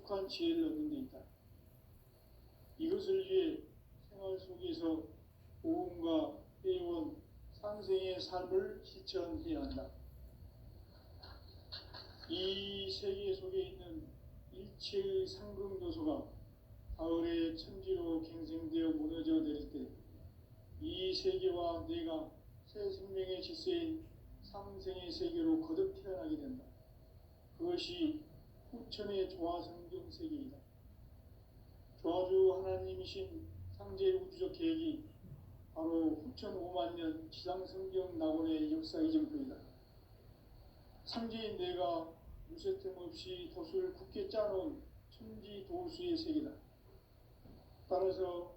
깊숙한 지혜를 얻는 데 있다. 이것을 위해 생활 속에서 고음과 회원, 상생의 삶을 실천해야 한다. 이 세계 속에 있는 일체의 상승도소가 가을의 천지로 갱생되어 무너져 내릴 때 이 세계와 내가 새 생명의 질서인 상생의 세계로 거듭 태어나게 된다. 그것이 후천의 조화성경 세계이다. 조화주 하나님이신 상제 우주적 계획이 바로 후천 5만 년 지상성경 낙원의 역사 이정표이다. 상제인 내가 무쇠틈 없이 돛을 굳게 짜놓은 천지 도수의 세계다. 따라서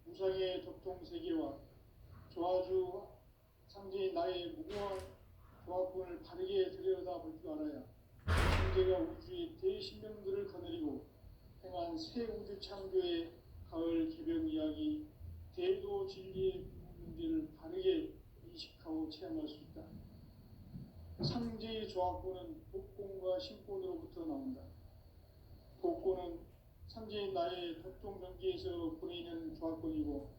무상의 도통세계와 조화주 상제인 나의 무궁한 조화권을 바르게 들여다볼 줄 알아야 상제가 우주의 대신명들을 거느리고 행한 새 우주 창조의 가을 개벽 이야기, 대도 진리의 문제를 바르게 인식하고 체험할 수 있다. 상제의 조화권은 복권과 신권으로부터 나온다. 복권은 상제인 나의 도통경계에서 보내는 조화권이고,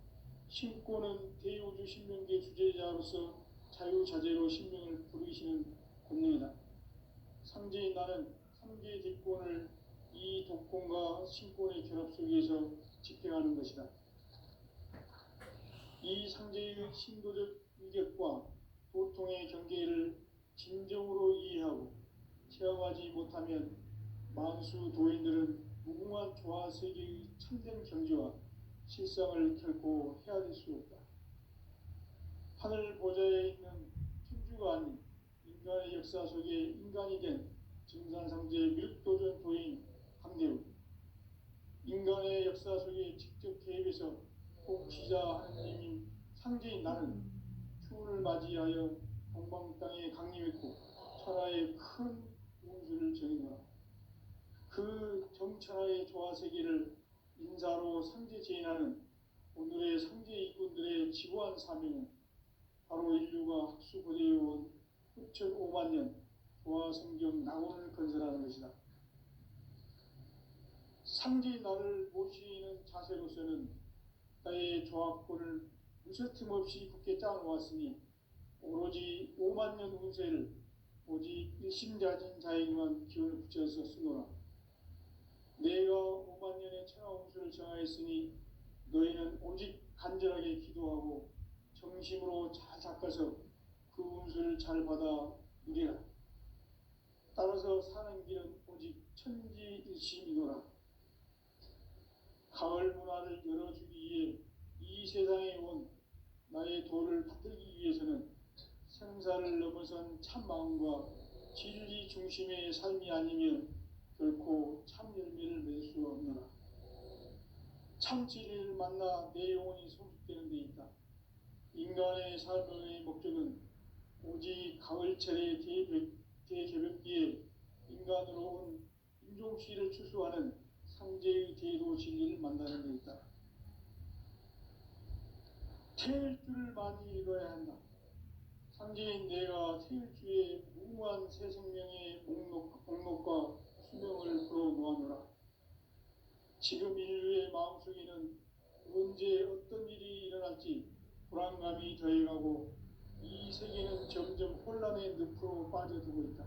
신권은 대우주 신명계 주제자로서 자유자재로 신명을 부르시는 권능이다. 상제인 나는 3개의 뒷권을 이 독권과 신권의 결합 속에서 집행하는 것이다. 이 상제의 신도적 위력과 도통의 경계를 진정으로 이해하고 체험하지 못하면 만수 도인들은 무궁한 조화세계의 참된 경지와 실상을 결코 헤아릴 수 없다. 하늘 보좌에 있는 천주가 아닌 인간의 역사 속에 인간이 된 증산상제 밀도전 도인 강대우, 인간의 역사 속에 직접 개입해서 복지자 하느님인 상제인 나는 추운을 맞이하여 동방 땅에 강림했고 천하의 큰 운수를 정해놓아 그 정천하의 조화세계를 인사로 상제 제인하는 오늘의 상제 일꾼들의 지구한 사명은 바로 인류가 학수고대해온 후천 5만 년 조화성경 낙원을 건설하는 것이다. 상제인 나를 모시는 자세로서는 나의 조화권을 무쇠틈 없이 굳게 짜놓았으니 오로지 5만 년 운세를 오직 일심자진 자에게만 기운을 붙여서 쓰노라. 내가 5만 년의 천하 운수를 정하였으니 너희는 오직 간절하게 기도하고 정심으로 잘 닦아서 그 운수를 잘 받아 누리라. 따라서 사는 길은 오직 천지일심이노라. 가을 문화를 열어주기 위해 이 세상에 온 나의 도를 받들기 위해서는 생사를 넘어선 참마음과 진리 중심의 삶이 아니면 결코 참 열매를 맺을 수 없노라. 참 진리를 만나 내 영혼이 성숙되는 데 있다. 인간의 삶의 목적은 오직 가을철의 대개벽기에 인간으로 온 인종시를 추수하는 상제의 대도 진리를 만나는 데 있다. 태일주를 많이 읽어야 한다. 상제인 내가 태일주의 무궁한 새 생명의 목록과 수명을 불어놓아노라. 지금 인류의 마음속에는 언제 어떤 일이 일어날지 불안감이 더해가고 이 세계는 점점 혼란의 늪으로 빠져들고 있다.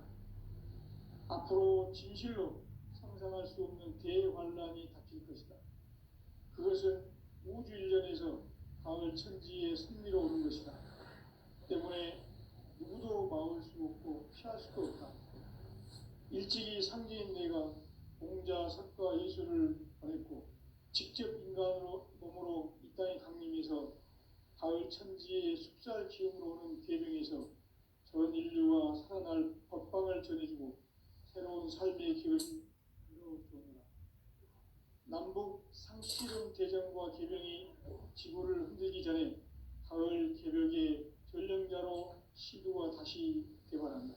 앞으로 진실로 상상할 수 없는 대환란이 닥칠 것이다. 그것은 우주 일련에서 가을 천지의 승리로 오는 것이다. 때문에 누구도 막을 수 없고 피할 수도 없다. 일찍이 상제인 내가 공자, 석가, 예수를 보냈고 직접 인간으로 몸으로 이 땅에 강림해서 가을 천지의 숲살 기음으로 오는 계명에서 전 인류가 살아날 법방을 전해주고 새로운 삶의 길을 열어주노라. 남북 상씨름 대전과 계명이 지구를 흔들기 전에 가을 개벽의 전령자로 시도가 다시 개발한다.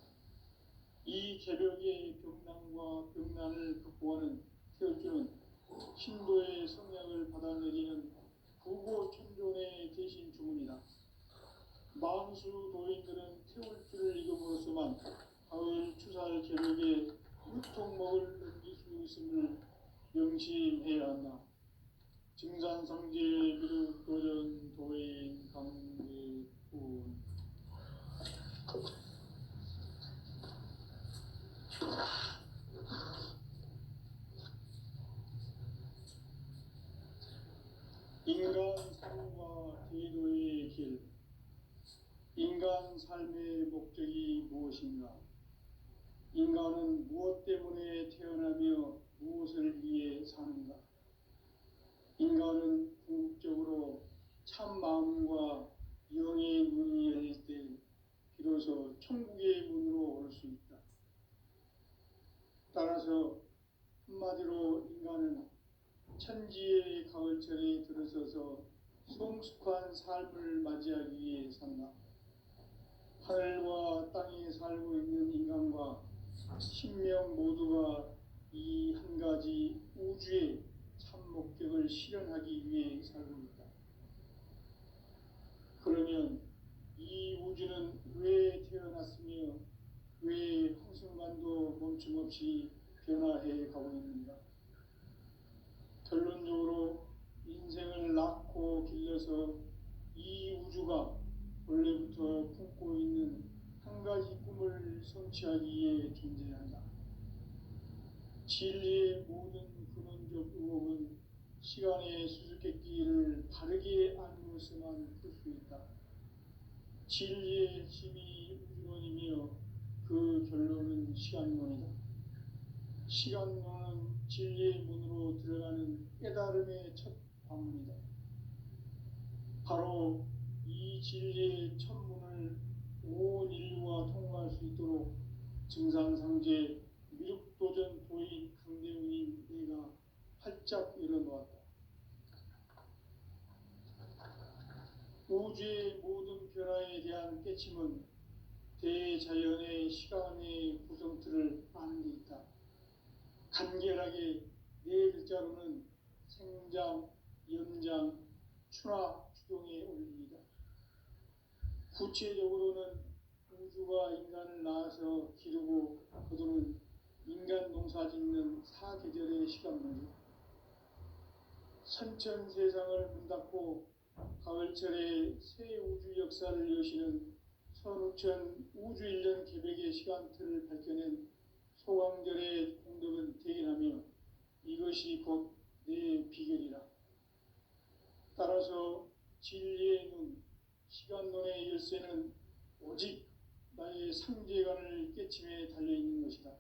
이 개벽의 병난과 병난을 극복하는 태울주는 신도의 성약을 받아내리는 부고천존의 대신 주문이다. 만수 도인들은 태울주를 읽음으로써만 가을 추살 개벽에 유통목을 넘길 수 있음을 명심해야 한다. 증산상제 미륵도전 도인 강대군. 인간 삶과 제도의 길. 인간 삶의 목적이 무엇인가? 인간은 무엇 때문에 태어나며 무엇을 위해 사는가? 인간은 궁극적으로 참 마음과 영의 문이 열릴 때 비로소 천국의 문으로 올 수 있다. 따라서 한마디로 인간은 천지의 가을철에 들어서서 성숙한 삶을 맞이하기 위해 산다. 하늘과 땅에 살고 있는 인간과 신명 모두가 이 한 가지 우주의 참 목적을 실현하기 위해 살고 있다. 그러면 이 우주는 왜 태어났으며 왜 한순간도 멈춤없이 변화해 가고 있는가? 결론적으로 인생을 낳고 길러서 이 우주가 원래부터 품고 있는 한 가지 꿈을 성취하기 위해 존재한다. 진리의 모든 근원적 의혹은 시간의 수수께끼를 바르게 알므로서만 풀 수 있다. 진리의 핵심이 우주론이며 그 결론은 시간론이다. 시간론은 진리의 문으로 들어가는 깨달음의 첫 방문이다. 바로 이 진리의 첫 문을 온 인류가 통과할 수 있도록 증산상제 미륵도전 도인 강대훈인 내가 활짝 열어놓았다. 우주의 모든 변화에 대한 깨침은 대자연의 시간의 구성틀을 아는 데 있다. 간결하게 네 글자로는 생장, 연장, 추나 추동에 올립니다. 구체적으로는 우주가 인간을 낳아서 기르고 거두는 인간 농사 짓는 사계절의 시간론이다. 선천 세상을 문 닫고 가을철에 새 우주 역사를 여시는 선우천 우주일년 계백의 시간틀을 밝혀낸 소강절의 공덕은 대견하며 이것이 곧 내 비결이라. 따라서 진리의 눈, 시간론의 열쇠는 오직 나의 상제관을 깨침에 달려있는 것이다.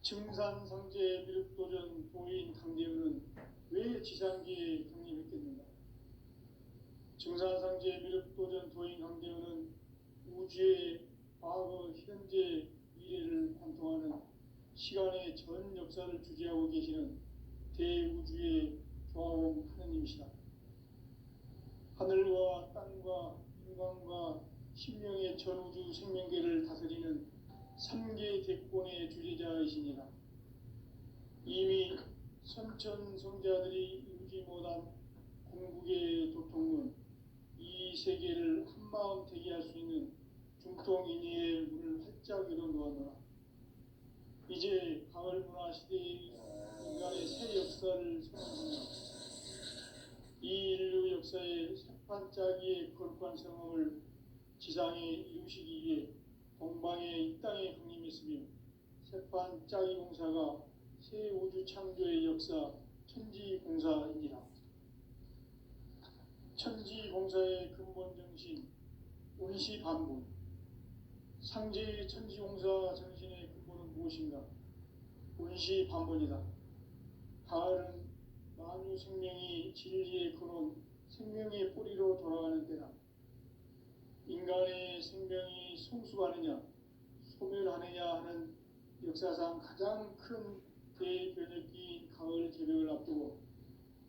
증산상제 미륵도전 도인 강대훈은 왜 지상기에 강림했겠는가? 증산상제 미륵도전 도인 강대훈은 우주의 과거, 현재, 미래를 관통하는 시간의 전 역사를 주재하고 계시는 대우주의 조화원 하느님이시다. 하늘과 땅과 인간과 신명의 전우주 생명계를 다스리는 3개 대권의 주재자이시니라. 이미 선천성자들이 이루지 못한 궁극의 도통은 이 세계를 한마음 되게 할 수 있는 중통인의의 문을 활짝 열어놓았노라. 이제 가을 문화 시대의 인간의 새 역사를 선언합니다. 이 인류 역사의 새판짜기의 거룩한 성험을 지상에 이루시기 위해 동방의 이 땅에 강림했으며 새판짜기 공사가 새 우주 창조의 역사 천지공사이니라. 천지공사의 근본 정신 운시반분. 상제의 천지공사 정신의 근본은 무엇인가? 운시반분이다. 가을은 만유 생명이 진리의 근원, 생명의 뿌리로 돌아가는 때다. 인간의 생명이 성숙하느냐, 소멸하느냐 하는 역사상 가장 큰 대변혁기인 가을 개벽을 앞두고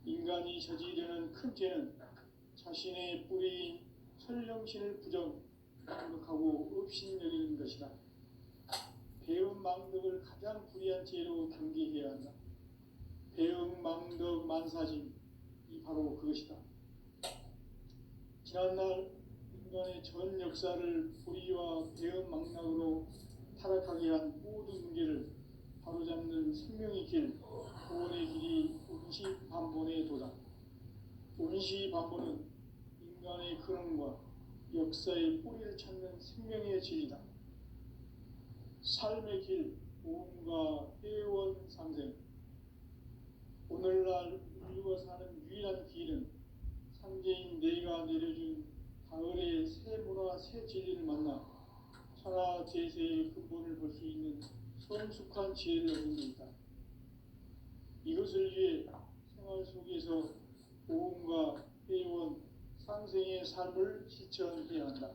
인간이 저지르는 큰 죄는 자신의 뿌리인 설령신을 부정하고 업신여기는 것이다. 배은망덕을 가장 불의한 죄로 경계해야 한다. 배은망덕 만사짐, 이 바로 그것이다. 지난날 인간의 전 역사를 불의와 배은망락으로 타락하게 한 모든 문제를 바로잡는 생명의 길, 구원의 길이 운시반본에 도다. 운시반본은 인간의 근원과 역사의 뿌리를 찾는 생명의 진리다. 삶의 길, 모험과 회원 상생. 오늘날 인류가 사는 유일한 길은 상제인 내가 내려준 가을의 새 문화, 새 진리를 만나 천하 제세의 근본을 볼 수 있는 성숙한 지혜를 얻는 데 있다. 이것을 위해 생활 속에서 모험과 회원, 상생의 삶을 실천해야 한다.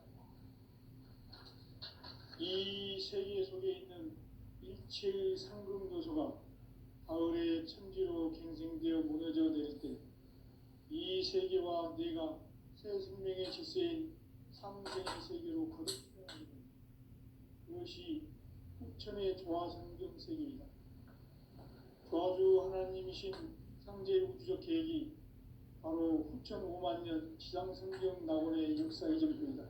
이 세계 속에 있는 일체의 상금도서가 가을의 천지로 갱생되어 무너져 내릴 때 이 세계와 내가 새 생명의 질서인 상생의 세계로 거듭나게 됩니다. 그것이 후천의 조화성경 세계이다. 조화주 하나님이신 상제 우주적 계획이 바로 후천 5만 년 지상성경 낙원의 역사 이전표이다.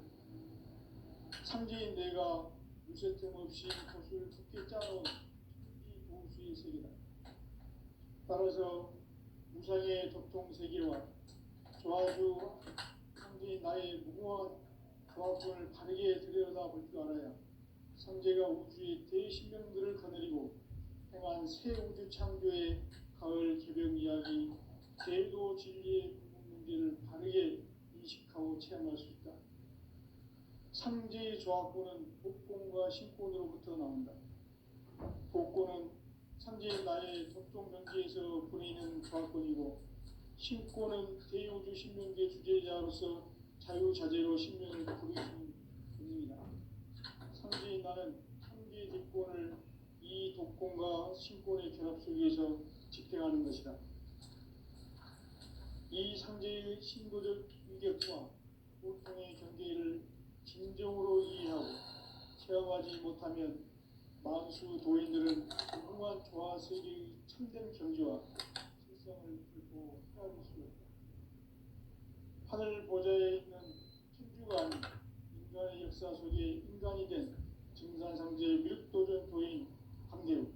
상제인 내가 무쇠틈 없이 돛을 굳게 짜놓은 천지 도수의 세계다. 따라서 무상의 도통 세계와 조화주 상제인 나의 무궁한 조화권을 바르게 들여다볼 줄 알아야 상제가 우주의 대신명들을 거느리고 행한 새 우주 창조의 가을 개벽 이야기, 제도 진리의 궁극 문제를 바르게 인식하고 체험할 수 있다. 상제의 조화권은 복권과 신권으로부터 나온다. 복권은 상제의 나의 독종 경지에서 보내는 조화권이고, 신권은 대우주 신명계 주제자로서 자유자재로 신명을 부르시는 분입니다. 상제의 나는 상제의 대권을 이 독권과 신권의 결합 속에서 집행하는 것이다. 이 상제의 신도적 인격과 보통의 경계를 진정으로 이해하고 체험하지 못하면 만수 도인들은 무궁한 조화 세계의 참된 경지와 실성을 결코 헤아릴 수 없다. 하늘 보좌에 있는 천주가 아닌 인간의 역사 속에 인간이 된 증산상제의 미륵도전 도인 강대우,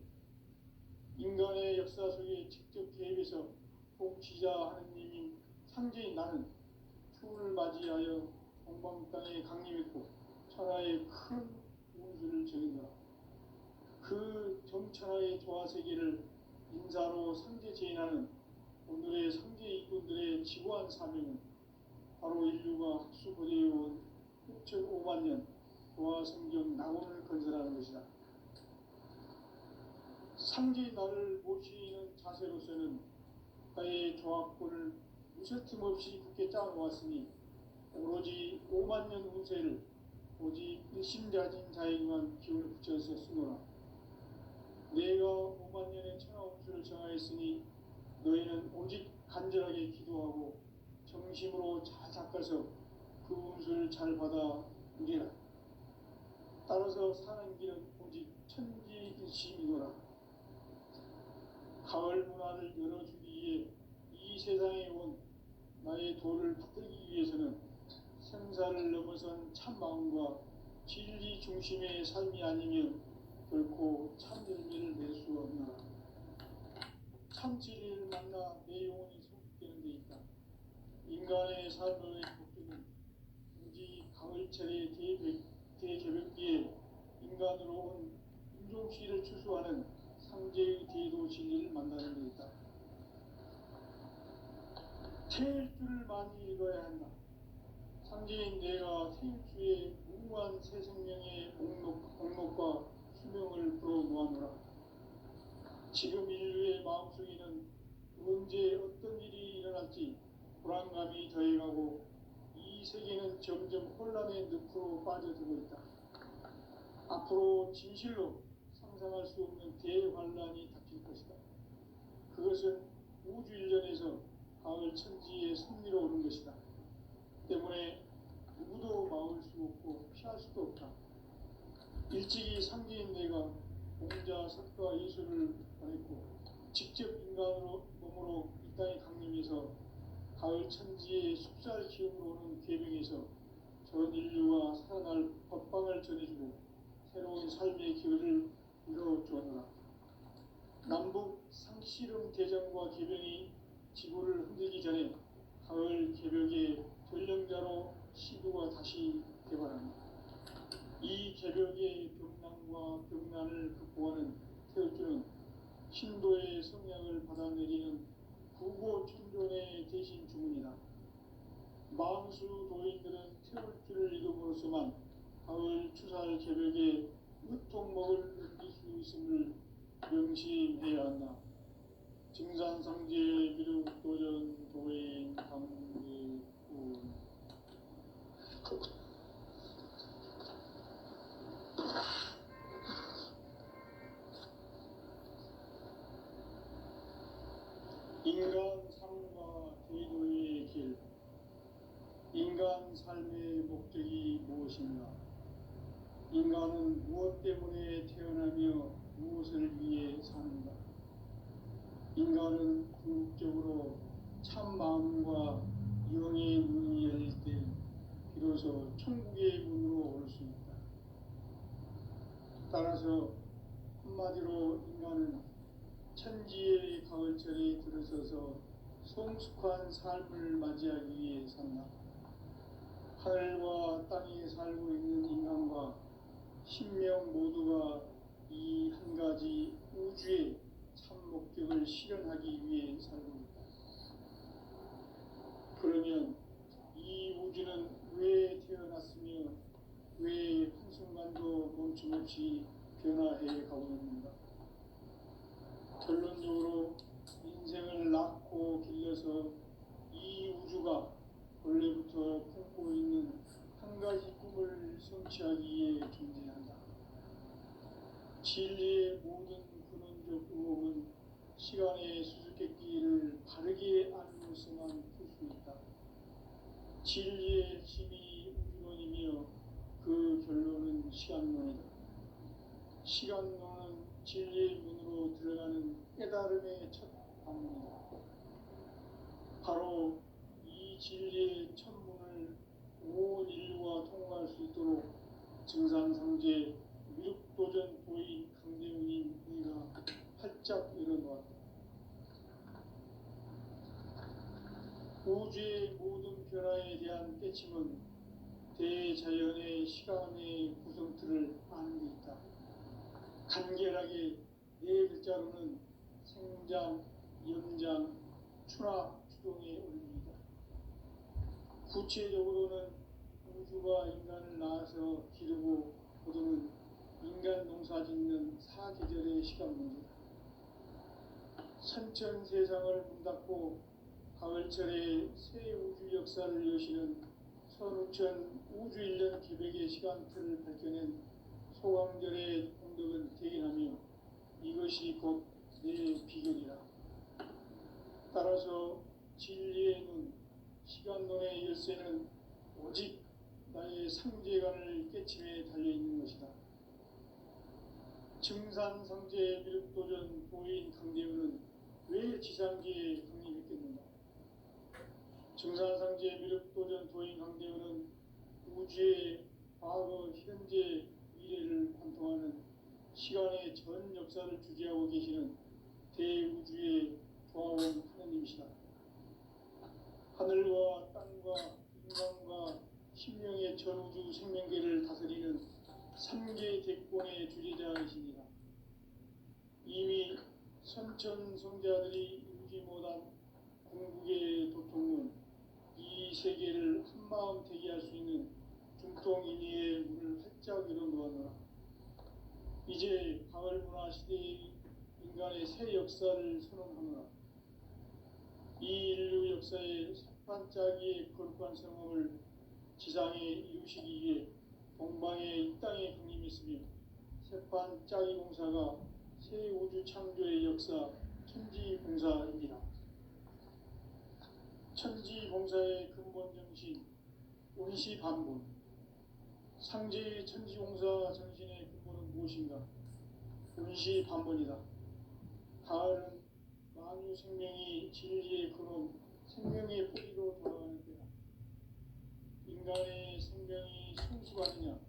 인간의 역사 속에 직접 개입해서 통치자 하느님인 상제인 나는 추운을 맞이하여 동방 땅에 강림했고 천하의 큰 운수를 정인다. 그 정천하의 조화세계를 인사로 상제 제인하는 오늘의 상제 이군들의 지구한 사명은 바로 인류가 학수고대해온 6,5만 년 조화성경 낙원을 건설하는 것이다. 상제의 나를 모시는 자세로서는 나의 조화권을 무쇠틈 없이 굳게 짜놓았으니 오로지 5만 년 운세를 오직 일심자진 자에게만 기운을 붙여서 쓰노라. 내가 5만 년의 천하 운수를 정하였으니 너희는 오직 간절하게 기도하고 정심으로 잘 닦아서 그 운수를 잘 받아 누리라. 따라서 사는 길은 오직 천지일심이노라. 가을 문화를 열어주기 위해 이 세상에 온 나의 도를 받들기 위해서는 생사를 넘어선 참 마음과 진리 중심의 삶이 아니면 결코 참 열매를 낼 수 없노라. 참 진리를 만나 내 영혼이 성숙되는 데 있다. 인간의 삶의 목적은 오직 가을철의 대개벽기에 인간으로 온 인종시를 추수하는 상제의 대도 진리를 만나는 데 있다. 태일 줄을 많이 읽어야 한다. 상제인 내가 태일주의 무궁한 새 생명의 목록과 수명을 풀어 모아노라. 지금 인류의 마음속에는 언제 어떤 일이 일어날지 불안감이 더해가고 이 세계는 점점 혼란의 늪으로 빠져들고 있다. 앞으로 진실로 상상할 수 없는 대환란이 닥칠 것이다. 그것은 우주 일련에서 가을 천지의 섭리로 오는 것이다. 때문에 누구도 막을 수 없고 피할 수도 없다. 일찍이 상제인 내가 공자, 석가, 예술을 보냈고 직접 인간으로 몸으로 이 땅에 강림해서 가을 천지의 숲살 기운으로 오는 계명에서 전 인류가 살아날 법방을 전해주고 새로운 삶의 기회를 이뤄주었노라. 남북 상씨름 대전과 개변이 지구를 흔들기 전에 가을 개벽의 전령자로 시도가 다시 개발합니다. 이 개벽의 벽난과 벽난을 극복하는 태극기는 신도의 성약을 받아내리는 구고 천존의 대신 주문이다. 만수 도인들은 태극기를 이름으로서만 가을 추살 개벽의 으통목을 느낄 수 있음을 명심해야 한다. 증산상제 미륵도전 도인 강제군 인간 삶과 대도의 길. 인간 삶의 목적이 무엇인가? 인간은 무엇 때문에 태어나며 무엇을 위해 사는가? 인간은 궁극적으로 참 마음과 영의 문이 열릴 때 비로소 천국의 문으로 올 수 있다. 따라서 한마디로 인간은 천지의 가을철에 들어서서 성숙한 삶을 맞이하기 위해 산다. 하늘과 땅에 살고 있는 인간과 신명 모두가 이 한 가지 우주의 참 목적을 실현하기 위해 살고 있다. 그러면 이 우주는 왜 태어났으며 왜 한순간도 멈춤없이 변화해 가고 있는가? 결론적으로 인생을 낳고 길러서 이 우주가 원래부터 품고 있는 한 가지 꿈을 성취하기 위해 존재한다. 진리의 모든 근원적 의혹은 시간의 수수께끼를 바르게 알면서만 풀 수 있다. 진리의 핵심이 우주론이며 그 결론은 시간론이다. 시간론은 진리의 문으로 들어가는 깨달음의 첫 방문이다. 바로 이 진리의 첫 문을 온 인류가 통과할 수 있도록 증산상제 미륵도전 도인 강대훈이 우리가 활짝 열어놓았다. 우주의 모든 변화에 대한 깨침은 대자연의 시간의 구성틀을 아는 데 있다. 간결하게 네 글자로는 생장, 연장, 추락, 추동의 원리이다. 구체적으로는 우주가 인간을 낳아서 기르고 거두는 인간 농사 짓는 사계절의 시간 문제다. 선천 세상을 문 닫고 가을철에 새 우주 역사를 여시는 선우천 우주 1년 기백의 시간틀을 밝혀낸 소강절의 공덕은 대견하며 이것이 곧 내 비결이라. 따라서 진리의 눈, 시간론의 열쇠는 오직 나의 상제관을 깨침에 달려있는 것이다. 증산상제 미륵도전 도인 강대훈은 왜 지상계에 강림했겠는가? 증산상제 미륵도전 도인 강대훈은 우주의 과거, 현재, 미래를 관통하는 시간의 전 역사를 주재하고 계시는 대우주의 조화원 하느님이시다. 하늘과 땅과 인간과 신명의 전우주 생명계를 다스리는 3계 대권의 주제자이십니다. 이미 선천성자들이 이루지 못한 궁극의 도통문, 이 세계를 한마음 되게 할 수 있는 중통인의의 문을 활짝 열어놓았노라. 이제 가을 문화 시대의 인간의 새 역사를 선언하노라. 이 인류 역사의 새반짝이의 거룩한 성험을 지상에 이루시기 위해 동방의 이 땅에 강림했으며 새반짝이 공사가 새 우주 창조의 역사 천지봉사입니다. 천지봉사의 근본 정신 운시반본. 상제의 천지봉사 정신의 근본은 무엇인가? 운시반본이다. 가을은 만유 생명이 진리의 근원, 생명의 뿌리로 돌아가는 때다. 인간의 생명이 성숙하느냐,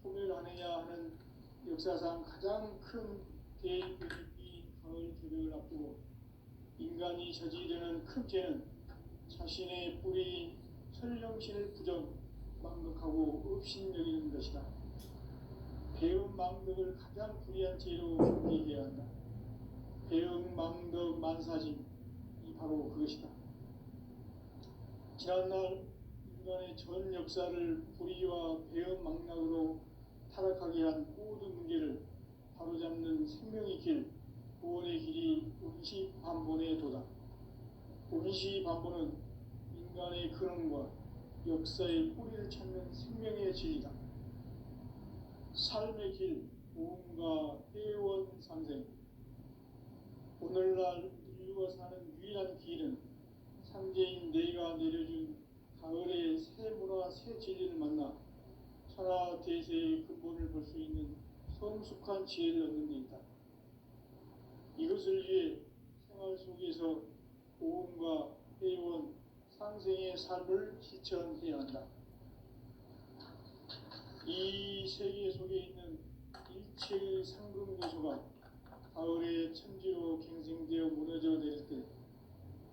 소멸하느냐 하는 역사상 가장 큰 대립이 가을 저지르는 큰 죄는 자신의 뿌리인 설령신을 부정 망각하고 업신여기는 것이다. 배음 망덕을 가장 불의한 죄로 경계해야 한다. 배음 망덕 만사짐이 바로 그것이다. 지난날 인간의 전 역사를 불의와 배음 망락으로 타락하게 한 모든 문제를 바로잡는 생명의 길, 구원의 길이 운시반본의 도다. 운시반본은 인간의 근원과 역사의 뿌리를 찾는 생명의 진리다. 삶의 길, 보험과 회원 상생. 오늘날 인류가 사는 유일한 길은 상제인 내가 내려준 가을의 새 문화, 새 진리를 만나 천하 대세의 근본을 볼 수 있는 성숙한 지혜를 얻는 데 있다. 이것을 위해 생활 속에서 보험과 회원, 상생의 삶을 실천해야 한다. 이 세계 속에 있는 일체의 상금 요소가 가을의 천지로 갱생되어 무너져 내릴 때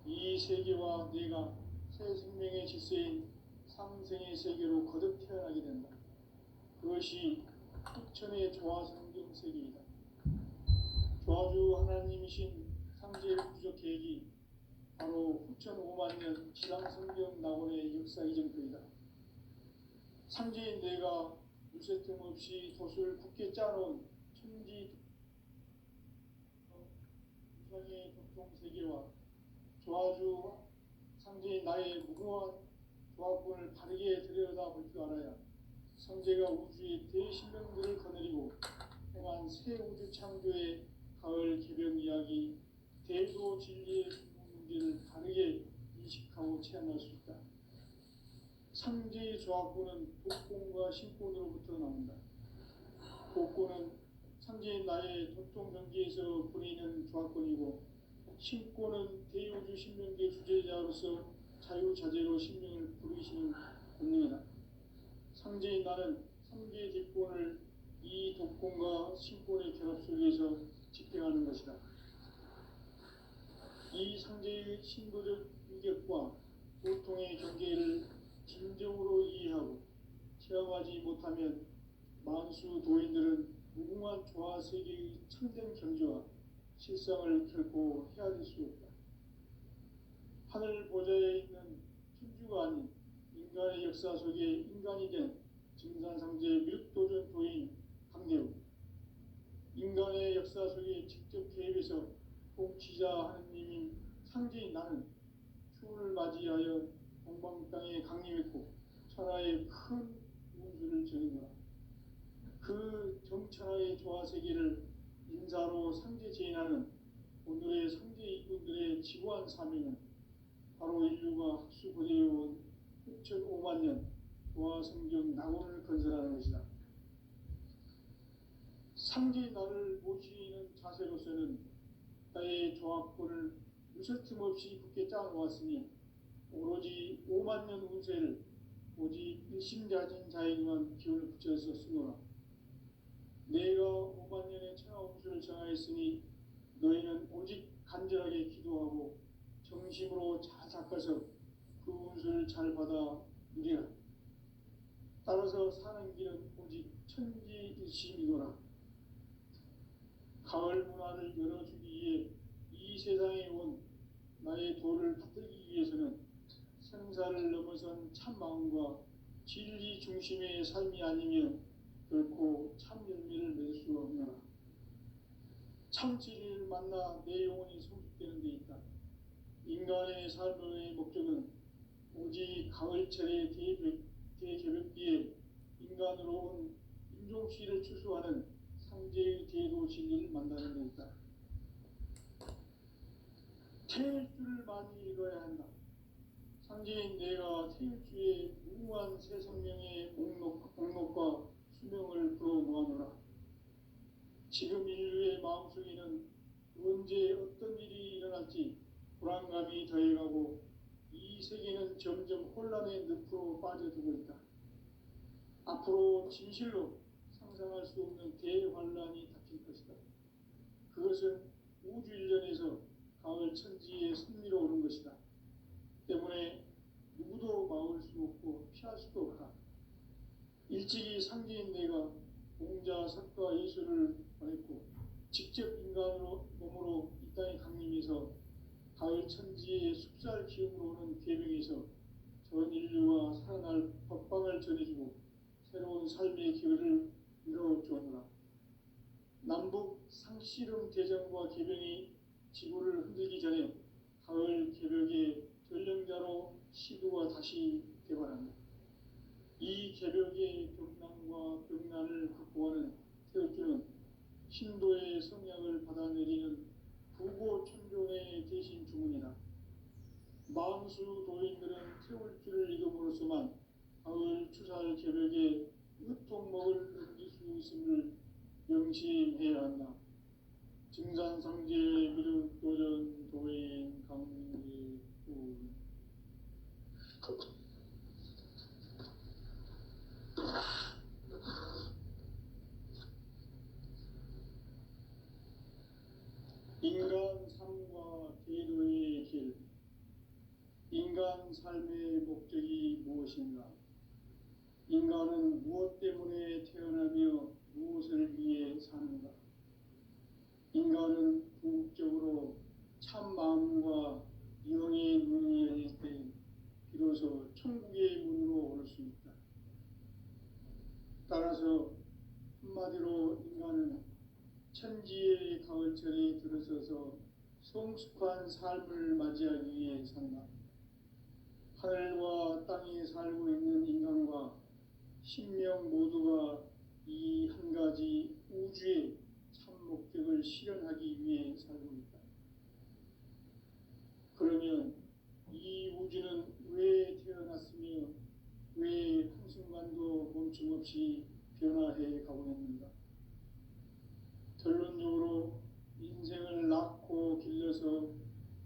이 세계와 내가 새 생명의 질서인 상생의 세계로 거듭 태어나게 된다. 그것이 후천의 조화성경 세계이다. 조화주 하나님이신 상제의 부족 계획이 바로 후천 5만년 지상성경 낙원의 역사 이정표이다. 상제인 내가 유세 틈 없이 돛을 굳게 짜놓은 천지 우상의 독종 세계와 조화주 상제인 나의 무궁한 조화권을 바르게 들여다볼 줄 알아야 성제가 우주의 대신명들을 거느리고 행한 새 우주 창조의 가을 개변 이야기, 대도 진리의 문제를 바르게 인식하고 체험할 수 있다. 상제의 조합권은 복권과 신권으로부터 나온다. 복권은 상제인 나의 독종 경계에서 부리는 조합권이고, 신권은 대우주 신명계 주제자로서 자유자재로 신명을 부르시는 권능이다. 상제인 나는 상제의 뒷권을 이 독권과 신권의 결합 속에서 집행하는 것이다. 이 상제의 신도적 위격과 고통의 경계를 진정으로 이해하고 체험하지 못하면 만수 도인들은 무궁한 조화 세계의 참된 경지와 실상을 결코 헤아릴 수 없다. 하늘 보좌에 있는 천주가 아닌 인간의 역사 속에 인간이 된 증산상제 밀도전 도인 강대우, 인간의 역사 속에 직접 개입해서 통치자 하느님인 상제인 나는 추운을 맞이하여 동방 땅에 강림했고 천하의 큰 운수를 정했노라. 그 정천하의 조화 세계를 인사로 상제 제인하는 오늘의 상제 이군들의 지구한 사명은 바로 인류가 학수고대해온 6,500년 조화 성경 낙원을 건설하는 것이다. 상제 나를 모시는 자세로서는 나의 조합권을 유설틈 없이 굳게 짜놓았으니 오로지 5만년 운세를 오직 일심자진 자에게만 기운을 붙여서 쓰노라. 내가 5만년의 천하 운수를 정하였으니 너희는 오직 간절하게 기도하고 정심으로 잘 닦아서 그 운수를 잘 받아 누리라. 따라서 사는 길은 오직 천지일심이노라. 가을 문화를 열어주기 위해 이 세상에 온 나의 도를 받들기 위해서는 생사를 넘어선 참 마음과 진리 중심의 삶이 아니면 결코 참 열매를 맺을 수가 없노라. 참 진리를 만나 내 영혼이 성숙되는 데 있다. 인간의 삶의 목적은 오직 가을철의 대개벽기에 인간으로 온 인종씨를 추수하는 상제의 대도 진리를 만나는 데 있다. 태일주를 많이 읽어야 한다. 상제인 내가 태일주의 무궁한 새 생명의 목록과 수명을 불어모아노라. 지금 인류의 마음속에는 언제 어떤 일이 일어날지 불안감이 더해가고 이 세계는 점점 혼란의 늪으로 빠져들고 있다. 앞으로 진실로 상상할 수 없는 대환란이 닥칠 것이다. 그것은 우주 일련에서 가을 가을 천지의 섭리로 오는 것이다. 때문에 누구도 막을 수 없고 피할 수도 없다. 일찍이 상제인 내가 공자, 석가, 예수를 보냈고 직접 인간으로 몸으로 이 땅에 강림해서 가을 천지의 숲살 기운으로 오는 계명에서 전 인류와 살아날 법방을 전해주고 새로운 삶의 기회를 이뤄주었노라. 남북 상씨름 대전과 계병이 지구를 흔들기 전에 가을 개벽의 전령자로 시도가 다시 개발한다. 이 개벽의 벽난과 벽난을 극복하는 태극주는 신도의 성향을 받아내리는 부고천존의 대신 주문이다. 망수 도인들은 태울주를 읽음으로써만 가을 추살 개벽의 으통목을 넘길 수 있음을 명심해야 한다. 증산상제 미륵도전 도인 강리군 인간 삶과 계도의 길. 인간 삶의 목적이 무엇인가? 인간은 무엇 때문에 태어나며 무엇을 위해 사는가? 인간은 궁극적으로 참 마음과 영의 눈이 열릴 때 비로소 천국의 문으로 올 수 있다. 따라서 한마디로 인간은 천지의 가을철에 들어서서 성숙한 삶을 맞이하기 위해 산다. 하늘과 땅에 살고 있는 인간과 신명 모두가 이 한 가지 우주의 참 목적을 실현하기 위해 살고 있다. 그러면 이 우주는 왜 태어났으며 왜 한순간도 멈춤없이 변화해 가고 있는가? 결론적으로 인생을 낳고 길러서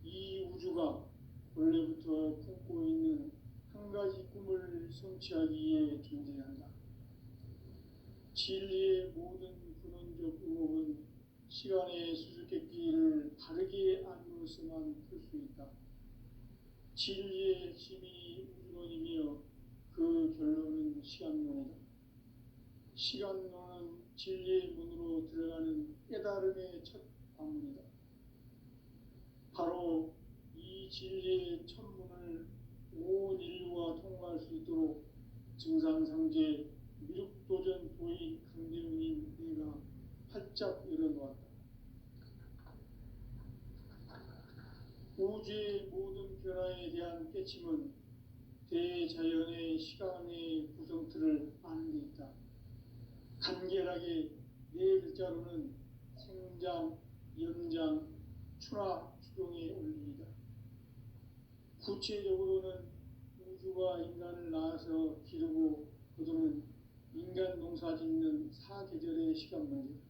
이 우주가 원래부터 품고 있는 한 가지 꿈을 성취하기 위해 존재한다. 진리의 모든 근원적 의혹은 시간의 수수께끼를 바르게 알므로서만 풀 수 있다. 진리의 핵심이 우주론이며 그 결론은 시간론이다. 시간론은 진리의 문으로 들어가는 깨달음의 첫 방문이다. 바로 이 진리의 첫 문을 온 인류가 통과할 수 있도록 증산상제 미륵도전 도인 강대훈인 내가 활짝 열어놓았다. 우주의 모든 변화에 대한 깨침은 대자연의 시간의 구성틀을 아는 데 있다. 간결하게 네 글자로는 생장, 연장, 추나 추동의 원리이다. 구체적으로는 우주가 인간을 낳아서 기르고 거두는 인간 농사 짓는 사계절의 시간론이다.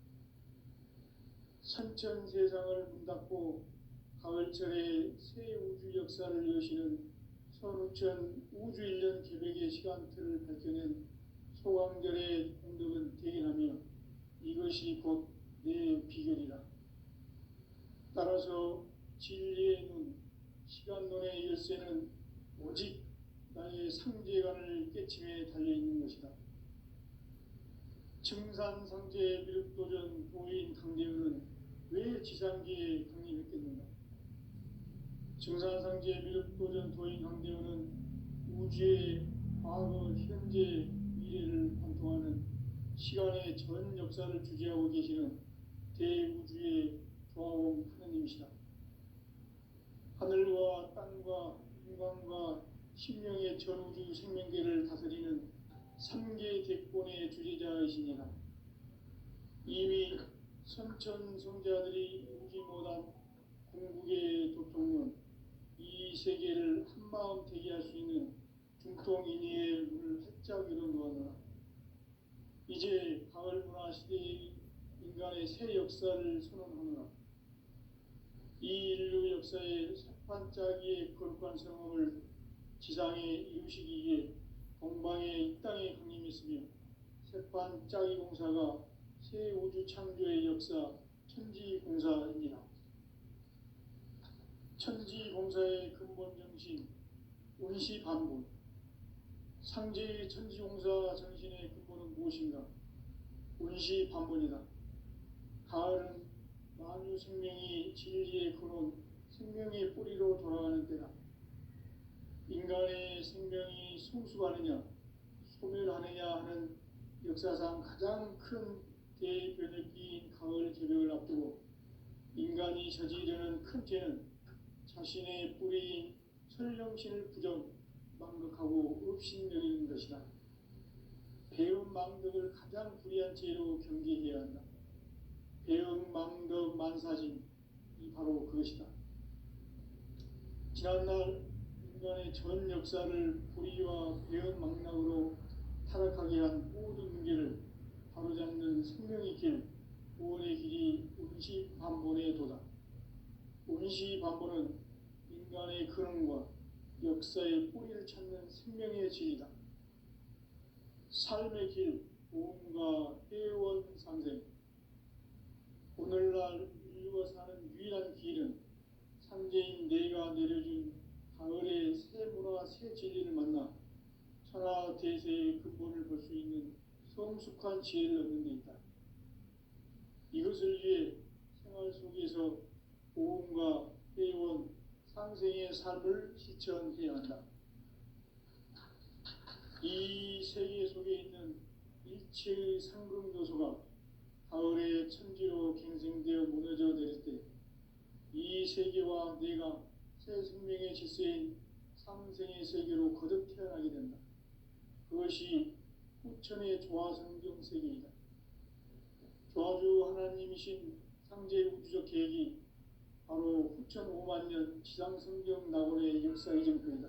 선천세상을 문닫고 가을철에 새 우주 역사를 여시는 선우천 우주일년 개벽의 시간틀을 밝혀낸 소강절의 공덕은 대견하며 이것이 곧 내 비결이라. 따라서 진리의 눈, 시간론의 열쇠는 오직 나의 상제관을 깨침에 달려있는 것이다. 증산상제 미륵도전 도인 강대훈은 왜 지상계에 강림했겠는가? 증산상제 미륵도전 도인 강대훈은 우주의 과거, 현재, 미래를 관통하는 시간의 전 역사를 주재하고 계시는 대우주의 조화원 하느님이시다. 하늘과 땅과 인간과 신명의 전우주 생명계를 다스리는 3계 대권의 주재자이시니라. 이미 선천성자들이 이루지 못한 궁극의 도통론, 이 세계를 한마음 되게 할 수 있는 중통인의의 문을 활짝 열어놓았노라. 이제 가을 문화 시대의 인간의 새 역사를 선언하노라. 이 인류 역사의 반짝이의 거룩한 성험을 지상에 이루시기 위해 동방의 이 땅에 강림했으며 새반짝이 공사가 새 우주 창조의 역사 천지공사이니라. 천지공사의 근본 정신, 운시반본. 상제의 천지공사 정신의 근본은 무엇인가? 운시반본이다. 가을은 만유 생명이 진리의 근원, 생명의 뿌리로 돌아가는 때다. 인간의 생명이 성숙하느냐, 소멸하느냐 하는 역사상 가장 큰 대변혁기인 가을 개벽을 앞두고 인간이 저지르는 큰 죄는 자신의 뿌리인 설령신을 부정, 망극하고 업신여기는 것이다. 배은 망덕을 가장 불의한 죄로 경계해야 한다. 배은 망덕 만사진, 이 바로 그것이다. 지난날 인간의 전 역사를 불의와 배은 망락으로 타락하게 한 모든 문제를 바로잡는 생명의 길, 구원의 길이 운시반본의 도다. 운시반본은 인간의 근원과 역사의 뿌리를 찾는 생명의 질이다. 삶의 길, 보험과 회원 상생. 오늘날 인류가 사는 유일한 길은 상제인 내가 내려준 가을의 새 문화, 새 진리를 만나 천하 대세의 근본을 볼 수 있는 성숙한 지혜를 얻는 데 있다. 이것을 위해 생활 속에서 보험과 회원, 상생의 삶을 실천해야 한다. 이 세계 속에 있는 일체의 상금 요소가 가을의 천지로 갱생되어 무너져 내릴 때 이 세계와 내가 새 생명의 질서인 상생의 세계로 거듭 태어나게 된다. 그것이 후천의 조화성경 세계이다. 조화주 하나님이신 상제 우주적 계획이 바로 후천 5만 년 지상성경 낙원의 역사의 정표이다.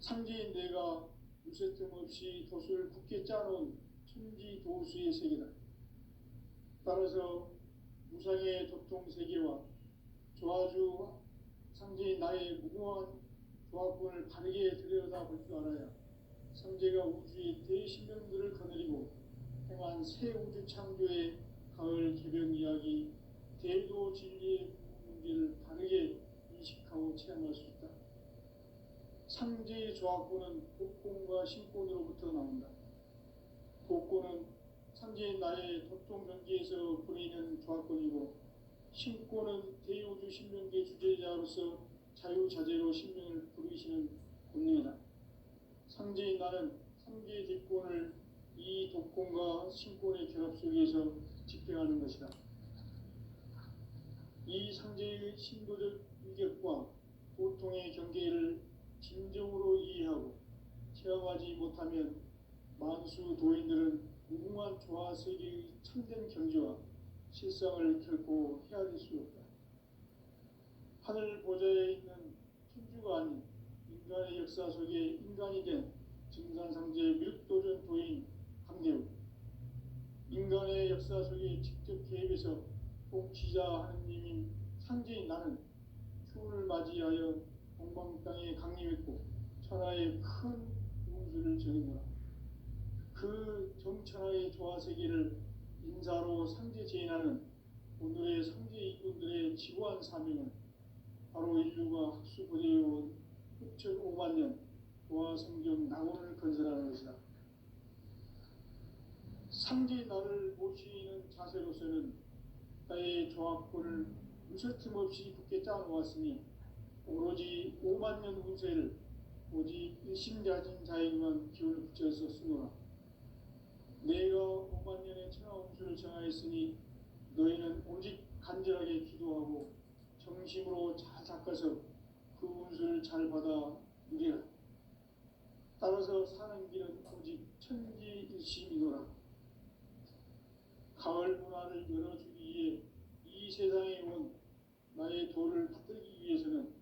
상제인 내가 무쇠틈 없이 돛을 굳게 짜놓은 천지 도수의 세계다. 따라서 무상의 도통 세계와 조화주 상제인 나의 무궁한 조화권을 바르게 들여다볼 줄 알아야 상제가 우주의 대신명들을 거느리고 행한 새 우주 창조의 가을 개벽 이야기, 대도 진리의 문제를 바르게 인식하고 체험할 수 있다. 상제의 조화권은 독권과 신권으로부터 나온다. 독권은 상제인 나의 도통 경계에서 보이는 조화권이고, 신권은 대우주 신명계 주제자로서 자유자재로 신명을 부르시는 권능이다. 상제인 나는 상제의 뒷권을 이 독권과 신권의 결합 속에서 집행하는 것이다. 이 상제의 신도적 위격과 보통의 경계를 진정으로 이해하고 체험하지 못하면 만수 도인들은 무궁한 조화 세계의 참된 경지와 실상을 결코 헤아릴 수 없다. 하늘 보좌에 있는 천주가 아닌 인간의 역사 속에 인간이 된 증산상제 밀도전 도인 강대우, 인간의 역사 속에 직접 개입해서 통치자 하느님인 상제인 나는 추운을 맞이하여 동방 땅에 강림했고 천하의 큰 운수를 정했노라. 그 정천하의 조화세계를 인사로 상제 제인하는 오늘의 상제 이군들의 지구한 사명은 바로 인류가 학수부대해온 후천 5만 년 조화성경 낙원을 건설하는 것이다. 상제 나를 모시는 자세로서는 나의 조합권을 무쇠틈 없이 굳게 짜놓았으니 오로지 5만 년 운세를 오직 일심자진 자에게만 기운을 붙여서 쓰노라. 내가 5만 년의 천하 운수를 정하였으니 너희는 오직 간절하게 기도하고 정심으로 잘 닦아서 그 운수를 잘 받아 누리라. 따라서 사는 길은 오직 천지일심이노라. 가을 문화를 열어주기 위해 이 세상에 온 나의 도를 받들기 위해서는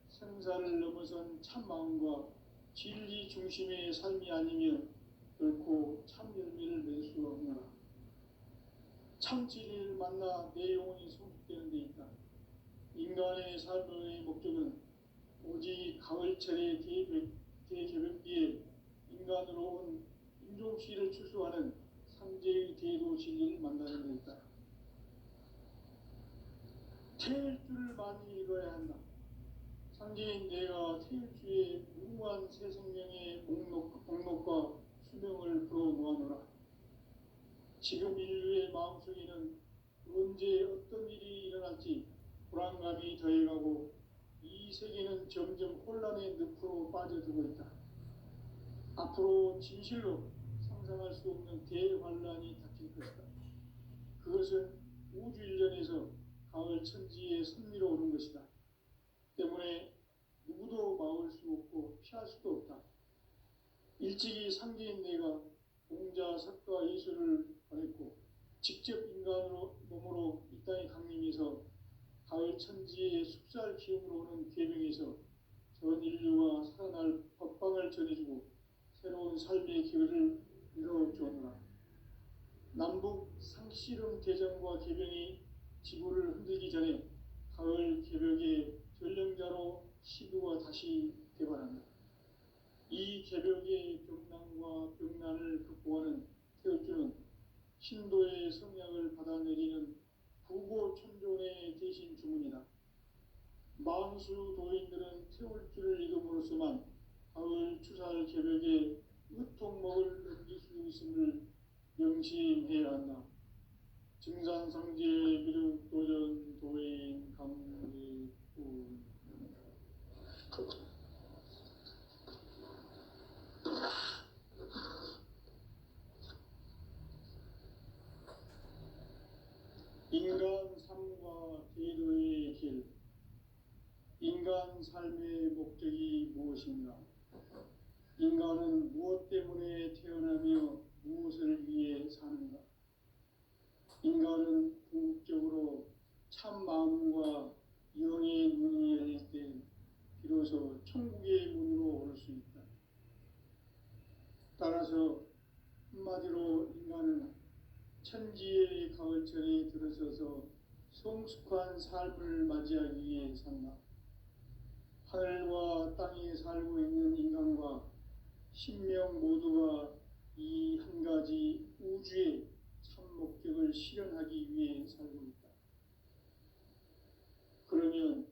생사를 넘어선 참 마음과 진리 중심의 삶이 아니면 결코 참 열매를 낼 수 없노라. 참 진리를 만나 내 영혼이 성숙되는 데 있다. 인간의 삶의 목적은 오직 가을철의 대개벽기에 인간으로 온 인종시를 출소하는 상제의 대도 진리를 만나는 데 있다. 태일주를 많이 읽어야 한다. 상제인 내가 태일주의 무궁한 새 생명의 목록과 수명을 불어 모아노라. 지금 인류의 마음속에는 언제 어떤 일이 일어날지 불안감이 더해가고 이 세계는 점점 혼란의 늪으로 빠져들고 있다. 앞으로 진실로 상상할 수 없는 대환란이 닥칠 것이다. 그것은 우주 일련에서 가을 천지의 선미로 오는 것이다. 때문에 누구도 막을 수 없고 피할 수도 없다. 일찍이 상제인 내가 공자, 석가, 예수를 보냈고 직접 인간으로 몸으로 이 땅에 강림해서 가을 천지의 숲살 기운으로 오는 계명에서 전 인류가 살아날 법방을 전해주고 새로운 삶의 길을 열어주었노라. 남북 상씨름 대전과 계병이 지구를 흔들기 전에 가을 개벽의 전령자로 시부가 다시 개발한다. 이 개벽의 병난과 병난을 극복하는 태울주는 신도의 성약을 받아내리는 부고천존의 대신 주문이다. 만수 도인들은 태울주를 읽음으로써만 가을 추살 개벽의 의통목을 넘길 수 있음을 명심해야 한다. 증산상제 미륵도전 도인 강리꾼 인간 삶과 제도의 길. 인간 삶의 목적이 무엇인가? 인간은 무엇 때문에 태어나며 무엇을 위해 사는가? 인간은 궁극적으로 참 마음과 영의 문이 열릴 때 비로소 천국의 문으로 올 수 있다. 따라서 한마디로 인간은 천지의 가을철에 들어서서 성숙한 삶을 맞이하기 위해 산다. 하늘과 땅에 살고 있는 인간과 신명 모두가 이 한 가지 우주의 참 목적을 실현하기 위해 살고 있다. 그러면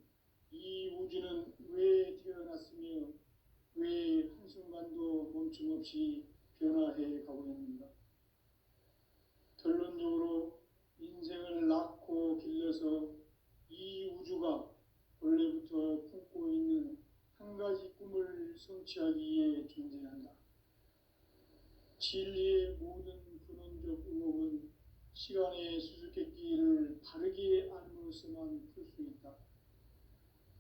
이 우주는 왜 태어났으며 왜 한순간도 멈춤없이 변화해 가고 있는가? 결론적으로 인생을 낳고 길러서 이 우주가 원래부터 품고 있는 한 가지 꿈을 성취하기 위해 존재한다. 진리의 모든 근원적 의혹은 시간의 수수께끼를 바르게 알므로서만 풀 수 있다.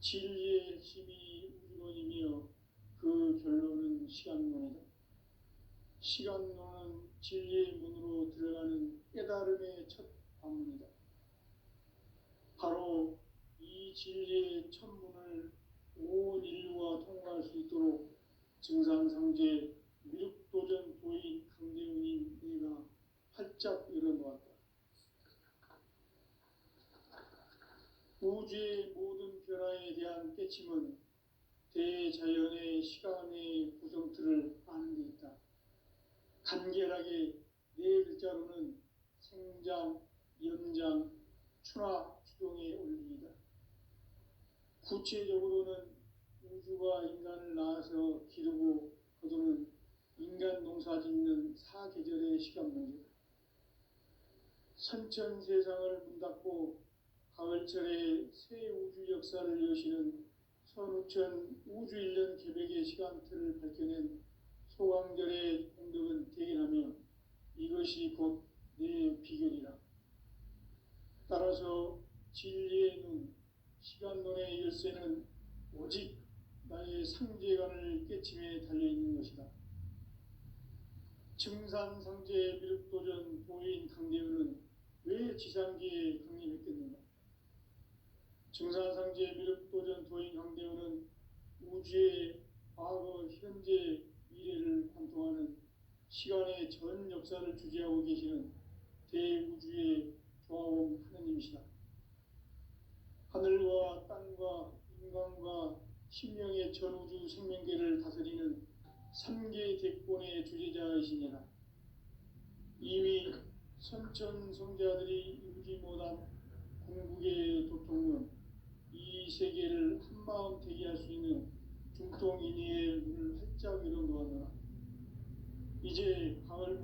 진리의 핵심이 우주론이며 그 결론은 시간론이다. 시간론은 진리의 문으로 들어가는 깨달음의 첫 관문이다. 바로 이 진리의 첫 문을 온 인류가 통과할 수 있도록 증산상제 미륵도전 도인 강대훈인 내가 활짝 열어놓았다. 우주의 모든 변화에 대한 깨침은 대자연의 시간의 구성틀을 아는 데 있다. 간결하게 네 글자로는 생장, 연장, 추나 추동의 원리이다. 구체적으로는 우주가 인간을 낳아서 기르고 거두는 인간 농사 짓는 사계절의 시간 문제다. 선천 세상을 문닫고 가을철에 새 우주 역사를 여시는 선우천 우주일년 개백의 시간틀을 밝혀낸 소강절의 공덕은 대견하며 이것이 곧 내 비결이라. 따라서 진리의 눈, 시간론의 열쇠는 오직 나의 상제관을 깨침에 달려있는 것이다. 증산상제 미륵도전 도인 강대훈은 왜 지상기에 강림했겠는가? 증산상제 미륵도전 도인 강대훈은 우주의 과거, 현재, 미래를 관통하는 시간의 전 역사를 주재하고 계시는 대우주의 조화원 하느님이시다. 하늘과 땅과 인간과 신명의 전우주 생명계를 다스리는 3개 대권의 주재자이시니라. 이미 선천 성자들이 이루지 못한 궁극의 도통은 이 세계를 한마음 되게 할 수 있는 중통인의의 문을 활짝 열어놓았나. 이제 가을